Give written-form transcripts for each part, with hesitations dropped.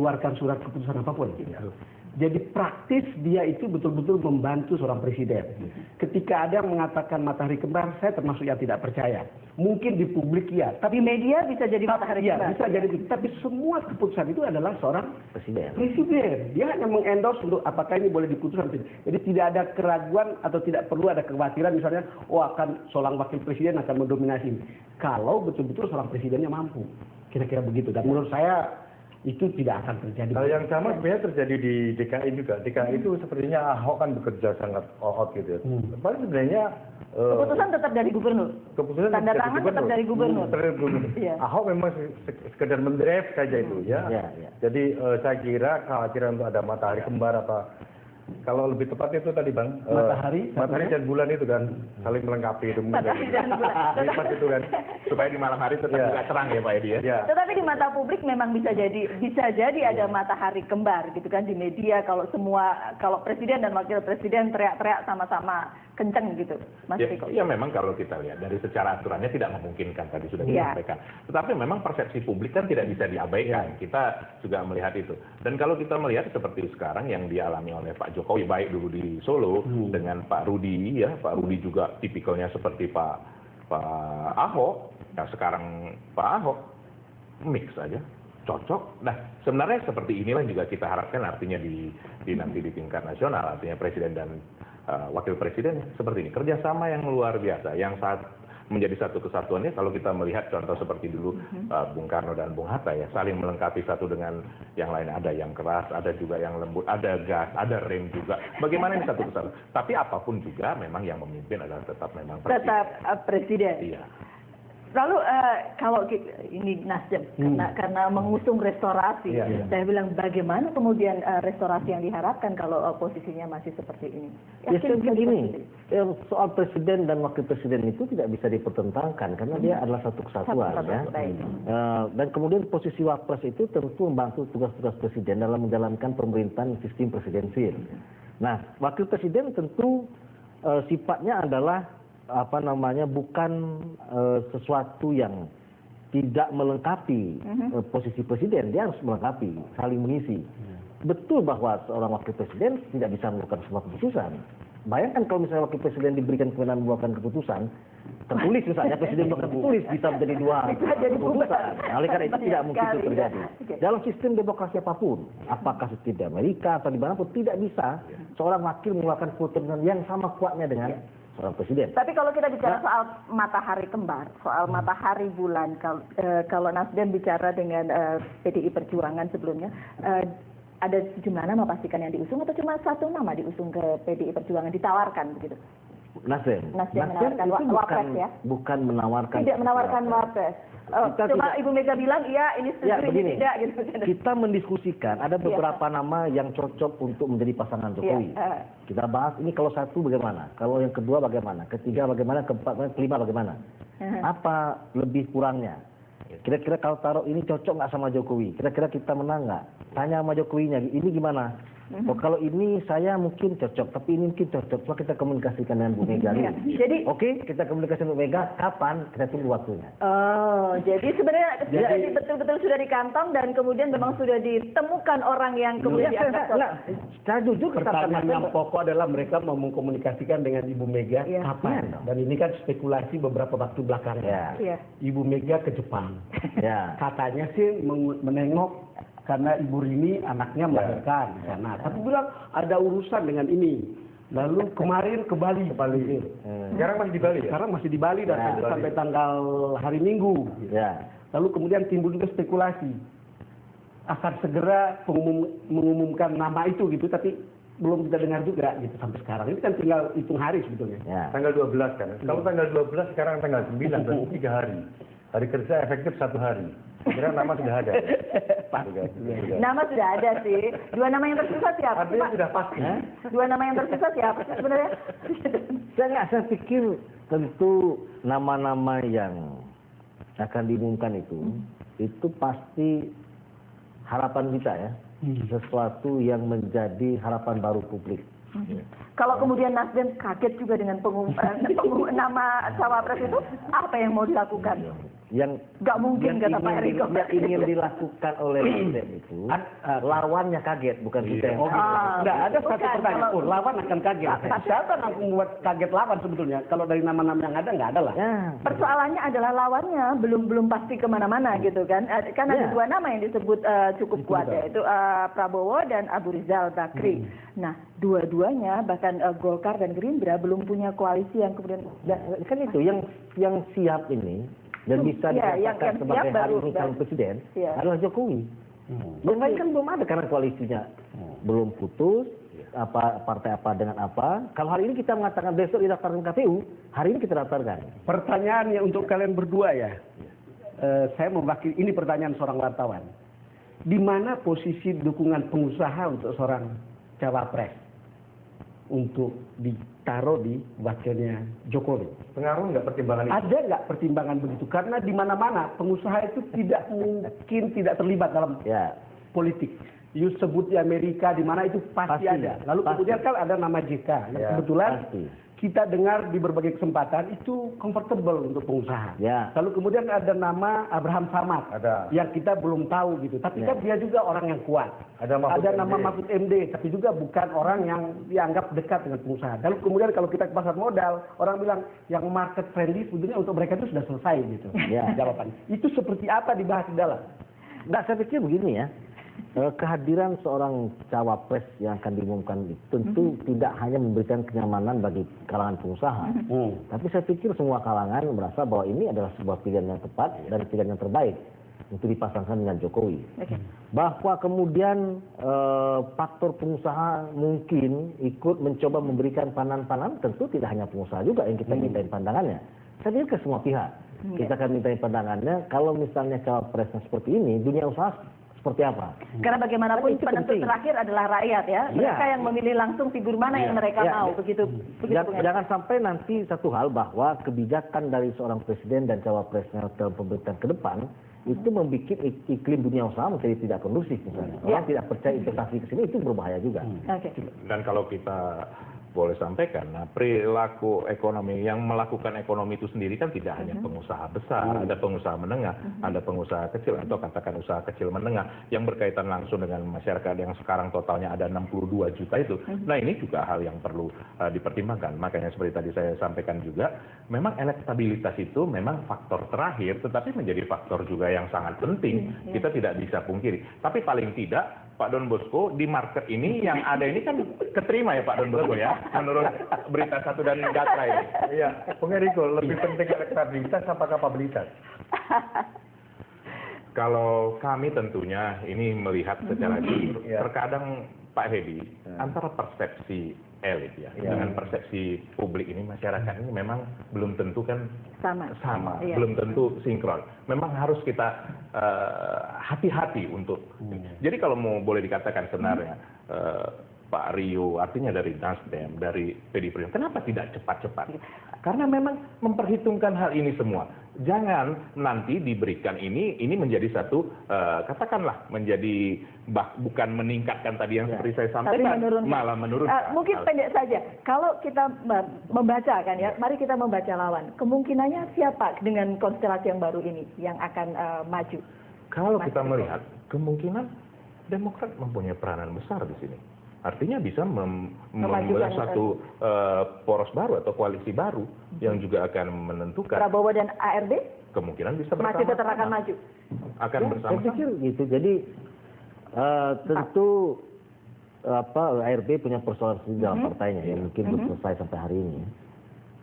mengeluarkan surat keputusan apapun. Jadi praktis dia itu betul-betul membantu seorang presiden. Ketika ada yang mengatakan matahari kembar, saya termasuk yang tidak percaya. Mungkin di publik ya, tapi di media bisa jadi matahari kembar. Bisa jadi, tapi semua keputusan itu adalah seorang presiden. Dia hanya mengendorse untuk apakah ini boleh diputuskan. Jadi tidak ada keraguan atau tidak perlu ada kekhawatiran misalnya, akan seorang wakil presiden akan mendominasi. Kalau betul-betul seorang presidennya mampu, kira-kira begitu. Dan menurut saya itu tidak akan terjadi. Hal yang sama sebenarnya terjadi di DKI juga. DKI itu sepertinya Ahok kan bekerja sangat all out gitu ya. Tapi sebenarnya keputusan tetap dari gubernur. Keputusan tanda tangan tetap dari gubernur. Ahok memang sekedar mendrive saja itu ya. Jadi saya kira kekhawatiran untuk ada matahari kembar apa, kalau lebih tepat itu tadi Bang, matahari dan bulan itu kan saling melengkapi itu. Matahari dan bulan. Lipat itu kan supaya di malam hari tetap juga terang ya Pak Edi ya. Tetapi di mata publik memang bisa jadi ada matahari kembar gitu kan di media, kalau presiden dan wakil presiden teriak-teriak sama-sama kenceng gitu, Mas Riko. Ya memang kalau kita lihat dari secara aturannya tidak memungkinkan, tadi sudah disampaikan. Tetapi memang persepsi publik kan tidak bisa diabaikan. Kita juga melihat itu. Dan kalau kita melihat seperti sekarang yang dialami oleh Pak Jokowi, baik dulu di Solo dengan Pak Rudi ya, Pak Rudi juga tipikalnya seperti Pak Ahok. Nah sekarang Pak Ahok mix aja, cocok. Nah sebenarnya seperti inilah juga kita harapkan artinya nanti di tingkat nasional, artinya presiden dan wakil presiden seperti ini, kerjasama yang luar biasa, yang menjadi satu kesatuannya. Kalau kita melihat contoh seperti dulu Bung Karno dan Bung Hatta ya, saling melengkapi satu dengan yang lain. Ada yang keras, ada juga yang lembut, ada gas, ada rem juga. Bagaimana ini satu kesatuan? Tapi apapun juga memang yang memimpin adalah tetap memang presiden. Tetap presiden. Iya. Lalu kalau ini Nasdem karena mengusung restorasi, saya bilang bagaimana kemudian restorasi yang diharapkan kalau posisinya masih seperti ini? Yakin begini, soal presiden dan wakil presiden itu tidak bisa dipertentangkan karena dia adalah satu kesatuan ya. Dan kemudian posisi wapres itu tentu membantu tugas-tugas presiden dalam menjalankan pemerintahan sistem presidensil. Nah, wakil presiden tentu sifatnya adalah bukan sesuatu yang tidak melengkapi posisi presiden, dia harus melengkapi, saling mengisi. Betul bahwa seorang wakil presiden tidak bisa mengeluarkan semua keputusan. Bayangkan kalau misalnya wakil presiden diberikan kewenangan mengeluarkan keputusan, tertulis misalnya presiden mengeluarkan tertulis bisa menjadi dua keputusan. Oleh karena itu tidak mungkin itu terjadi. Dalam sistem demokrasi apapun, apakah sistem di Amerika atau di mana pun, tidak bisa seorang wakil mengeluarkan keputusan yang sama kuatnya dengan seorang presiden. Tapi kalau kita bicara soal matahari kembar, soal matahari bulan, kalau Nasdem bicara dengan PDI Perjuangan sebelumnya, ada sejumlah nama pastikan yang diusung atau cuma satu nama diusung ke PDI Perjuangan, ditawarkan begitu? Nasdem menawarkan wapres ya? Bukan menawarkan. Tidak menawarkan wapres. Cuma Ibu Mega bilang iya ini setuju ini tidak gitu. Kita mendiskusikan ada beberapa nama yang cocok untuk menjadi pasangan Jokowi. Kita bahas ini kalau satu bagaimana, kalau yang kedua bagaimana, ketiga bagaimana, keempat, kelima bagaimana. Apa lebih kurangnya? Kira-kira kalau taruh ini cocok nggak sama Jokowi? Kira-kira kita menang nggak? Tanya sama Jokowinya, ini gimana? Kalau ini saya mungkin cocok, tapi ini mungkin cocok. Coba kita komunikasikan dengan Bu Mega. Jadi, oke, kita komunikasikan dengan Bu Mega. Kapan? Kita tunggu waktunya. Oh, jadi sebenarnya betul-betul sudah di kantong dan kemudian memang sudah ditemukan orang yang kemudian dianggap cocok. Secara jujur, pertanyaan yang pokok adalah mereka mau mengkomunikasikan dengan Ibu Mega kapan? Dan ini kan spekulasi beberapa waktu belakangan. Ibu Mega ke Jepang. Katanya sih menengok karena Ibu Rini anaknya melahirkan di sana. Tapi bilang ada urusan dengan ini. Lalu kemarin ke Bali. Sekarang masih di Bali ya? Sekarang masih di Bali dan sampai tanggal hari Minggu. Lalu kemudian timbul juga spekulasi. Akan segera mengumumkan nama itu gitu, tapi belum kita dengar juga gitu sampai sekarang. Ini kan tinggal hitung hari sebetulnya. Tanggal 12 kan. Kalau tanggal 12 sekarang tanggal 9, berarti 3 hari. Hari kerja efektif 1 hari. Kira nama sudah ada. Nama sudah ada sih. Dua nama yang tersisa siapa? Artinya sudah pasti. Dua nama yang tersisa siapa sebenarnya? Saya pikir tentu nama-nama yang akan diumumkan itu pasti harapan kita ya. Sesuatu yang menjadi harapan baru publik. Kalau kemudian Nasdem kaget juga dengan pengumuman nama cawapres itu, apa yang mau dilakukan? yang nggak mungkin kata Pak Eriko yang ingin dilakukan oleh Nasdem itu lawannya kaget, bukan kita yang nggak ada satu pertanyaan. Lawan akan kaget. Siapa yang membuat kaget lawan sebetulnya? Kalau dari nama-nama yang ada nggak ada lah. Persoalannya adalah lawannya belum pasti kemana-mana gitu kan? Kan ada dua nama yang disebut cukup kuat, yaitu Prabowo dan Abu Rizal Bakri. Nah, dua-duanya bahkan Golkar dan Gerindra belum punya koalisi yang kemudian kan itu yang siap ini dan bisa dikatakan sebagai hari ini calon presiden adalah Jokowi. Yang lain kan belum ada karena koalisinya belum putus, partai apa dengan apa. Kalau hari ini kita mengatakan besok didaftarkan KPU, hari ini kita daftarkan. Pertanyaannya untuk kalian berdua ya, saya mewakili, ini pertanyaan seorang wartawan. Di mana posisi dukungan pengusaha untuk seorang cawapres untuk ditaruh di wakilnya Jokowi? Pengaruh nggak pertimbangan itu? Ada nggak pertimbangan begitu? Karena di mana-mana pengusaha itu tidak mungkin tidak terlibat dalam politik. You sebut di Amerika, di mana itu pasti ada. Lalu kemudian kan ada nama JK. Yang kebetulan kita dengar di berbagai kesempatan itu comfortable untuk pengusaha. Lalu kemudian ada nama Abraham Samad yang kita belum tahu gitu. Tapi kan dia juga orang yang kuat. Ada nama Mahfud MD, tapi juga bukan orang yang dianggap dekat dengan pengusaha. Lalu kemudian kalau kita ke pasar modal, orang bilang yang market friendly sebetulnya untuk mereka itu sudah selesai gitu. Jawabannya. Itu seperti apa dibahas di dalam? Nah, saya pikir begini ya. Kehadiran seorang cawapres yang akan diumumkan itu tentu tidak hanya memberikan kenyamanan bagi kalangan pengusaha, tapi saya pikir semua kalangan merasa bahwa ini adalah sebuah pilihan yang tepat dan pilihan yang terbaik untuk dipasangkan dengan Jokowi. Bahwa kemudian faktor pengusaha mungkin ikut mencoba memberikan pandangan-pandangan, tentu tidak hanya pengusaha juga yang kita mintain pandangannya. Saya pikir ke semua pihak kita akan mintain pandangannya. Kalau misalnya cawapresnya seperti ini, dunia usaha seperti apa? Karena bagaimanapun penentu terakhir adalah rakyat ya. Mereka yang memilih langsung figur mana yang mereka mau. Begitu. Jangan sampai nanti satu hal bahwa kebijakan dari seorang presiden dan cawapresnya dalam pemerintahan ke depan itu membuat iklim dunia usaha menjadi tidak kondusif misalnya. Orang tidak percaya investasi ke sini, itu berbahaya juga. Dan kalau kita boleh sampaikan, nah, perilaku ekonomi yang melakukan ekonomi itu sendiri kan tidak hanya pengusaha besar, ada pengusaha menengah, ada pengusaha kecil atau katakan usaha kecil menengah yang berkaitan langsung dengan masyarakat yang sekarang totalnya ada 62 juta itu. Nah, ini juga hal yang perlu dipertimbangkan. Makanya seperti tadi saya sampaikan juga, memang elektabilitas itu memang faktor terakhir, tetapi menjadi faktor juga yang sangat penting. Kita tidak bisa pungkiri. Tapi paling tidak Pak Don Bosco, di market ini yang ada ini kan keterima ya Pak Don Bosco ya, menurut Berita Satu dan Gatra ini. Iya, Bung Eriko, lebih penting elektabilitas apa kapabilitas? Kalau kami tentunya ini melihat secara jujur, terkadang Pak Hedi, antara persepsi elit dengan persepsi publik ini, masyarakat ini memang belum tentu kan sama. Belum tentu sinkron. Memang harus kita hati-hati untuk. Jadi kalau mau boleh dikatakan sebenarnya Pak Rio, artinya dari Nasdem, dari PDI Perjuangan, kenapa tidak cepat-cepat? Karena memang memperhitungkan hal ini semua. Jangan nanti diberikan ini menjadi satu, katakanlah menjadi bukan meningkatkan tadi yang seperti saya sampaikan, malah menurunkan. Mungkin pendek saja. Kalau kita membaca kan ya, mari kita membaca lawan. Kemungkinannya siapa dengan konstelasi yang baru ini yang akan maju? Kalau kita melihat kemungkinan Demokrat mempunyai peranan besar di sini. Artinya bisa membuat satu poros baru atau koalisi baru yang juga akan menentukan. Prabowo dan ARD? Kemungkinan bisa bersama. Masih tetap akan maju? Akan bersama. Saya pikir gitu. Jadi tentu ARD punya persoalan sendiri dalam partainya yang mungkin belum selesai sampai hari ini.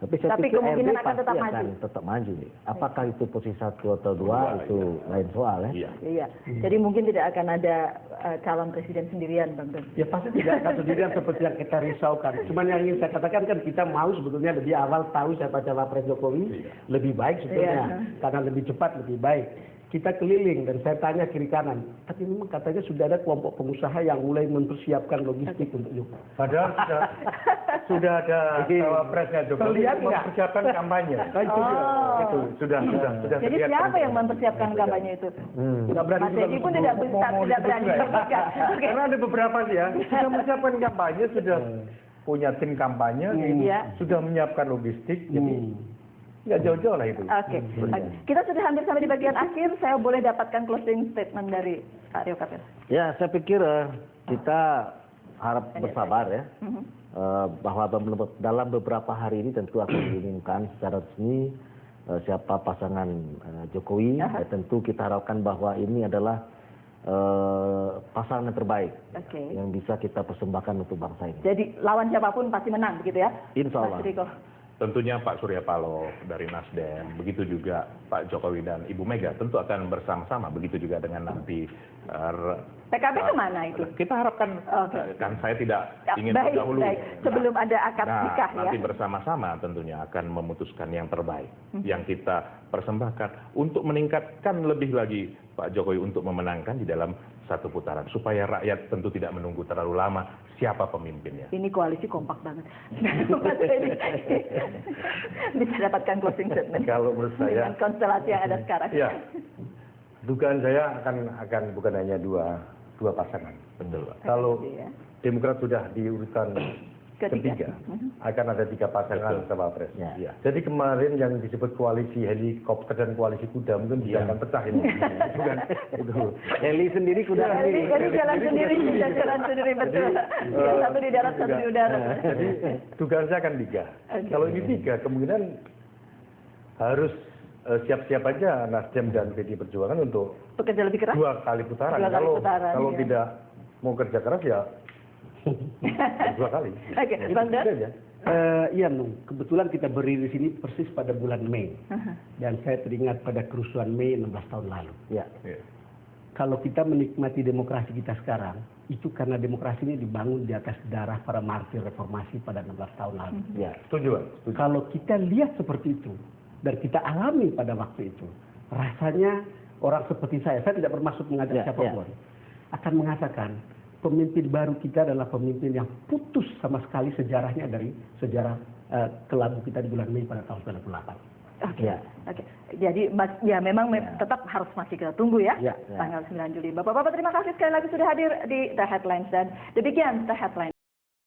Tapi saya pikir ARD pasti akan tetap maju. Apakah itu posisi 1 atau 2 itu lain soal ya. Iya. Jadi mungkin tidak akan ada calon presiden sendirian, Bang Don. Ya pasti tidak akan sendirian seperti yang kita risaukan. Cuman yang ingin saya katakan kan kita mau sebetulnya lebih awal tahu siapa cawapres Jokowi, lebih baik sebetulnya. Karena lebih cepat lebih baik. Kita keliling dan saya tanya kiri kanan, tapi memang katanya sudah ada kelompok pengusaha yang mulai mempersiapkan logistik untuk Jokowi. Padahal sudah ada cawapresnya Jokowi mempersiapkan kampanye. Itu sudah. Jadi siapa yang mempersiapkan kampanye itu? Mas Edi pun tidak berani sebutkan. Karena ada beberapa sih ya, sudah mempersiapkan kampanye, sudah punya tim kampanye, sudah menyiapkan logistik. Jadi Nggak jauh-jauh lah itu. Oke. Kita sudah hampir sampai di bagian akhir. Saya boleh dapatkan closing statement dari Pak Rio Capella. Ya, saya pikir kita harap bersabar ya. Bahwa dalam beberapa hari ini tentu akan diumumkan secara resmi siapa pasangan Jokowi. Ya, tentu kita harapkan bahwa ini adalah pasangan yang terbaik yang bisa kita persembahkan untuk bangsa ini. Jadi lawan siapapun pasti menang begitu ya? Insya Allah. Tentunya Pak Surya Paloh dari Nasdem, begitu juga Pak Jokowi dan Ibu Mega tentu akan bersama-sama, begitu juga dengan nanti PKB kemana itu? Kita harapkan, kan saya tidak ingin terdahulu. Sebelum ada akad nikah ya. Nanti bersama-sama tentunya akan memutuskan yang terbaik, yang kita persembahkan untuk meningkatkan lebih lagi Pak Jokowi untuk memenangkan di dalam satu putaran, supaya rakyat tentu tidak menunggu terlalu lama siapa pemimpinnya. Ini koalisi kompak banget. Bisa dapatkan closing statement. Kalau menurut saya, dengan konstelasi yang ada sekarang. Ya, dugaan saya akan bukan hanya dua pasangan. Betul. Kalau Demokrat sudah di urutan ketiga, akan ada 3 pasangan cawapres. Ya. Jadi kemarin yang disebut koalisi helikopter dan koalisi kuda mungkin bisa akan pecah ini. Bukan itu. Heli sendiri kuda sendiri. Jadi jalan sendiri, jalan sendiri betul. Satu di darat, satu di udara. Jadi dugaan saya akan 3. Kalau ini 3, kemungkinan harus siap-siap aja Nasdem dan PDI Perjuangan untuk bekerja lebih keras. 2 kali putaran. Kalau tidak mau kerja keras ya 2 kali. Oke, Bang Dan. Iya, kebetulan kita berdiri di sini persis pada bulan Mei. Dan saya teringat pada kerusuhan Mei 16 tahun lalu. Ya. Kalau kita menikmati demokrasi kita sekarang, itu karena demokrasi ini dibangun di atas darah para martir reformasi pada 16 tahun lalu. Ya, setuju. Kalau kita lihat seperti itu, dan kita alami pada waktu itu, rasanya orang seperti saya tidak bermaksud mengajak siapapun, akan mengatakan, pemimpin baru kita adalah pemimpin yang putus sama sekali sejarahnya dari sejarah kelabu kita di bulan Mei pada tahun 98. Oke. Jadi ya memang tetap harus masih kita tunggu ya, tanggal 9 Juli. Bapak-bapak terima kasih sekali lagi sudah hadir di The Headlines dan demikian The Headlines.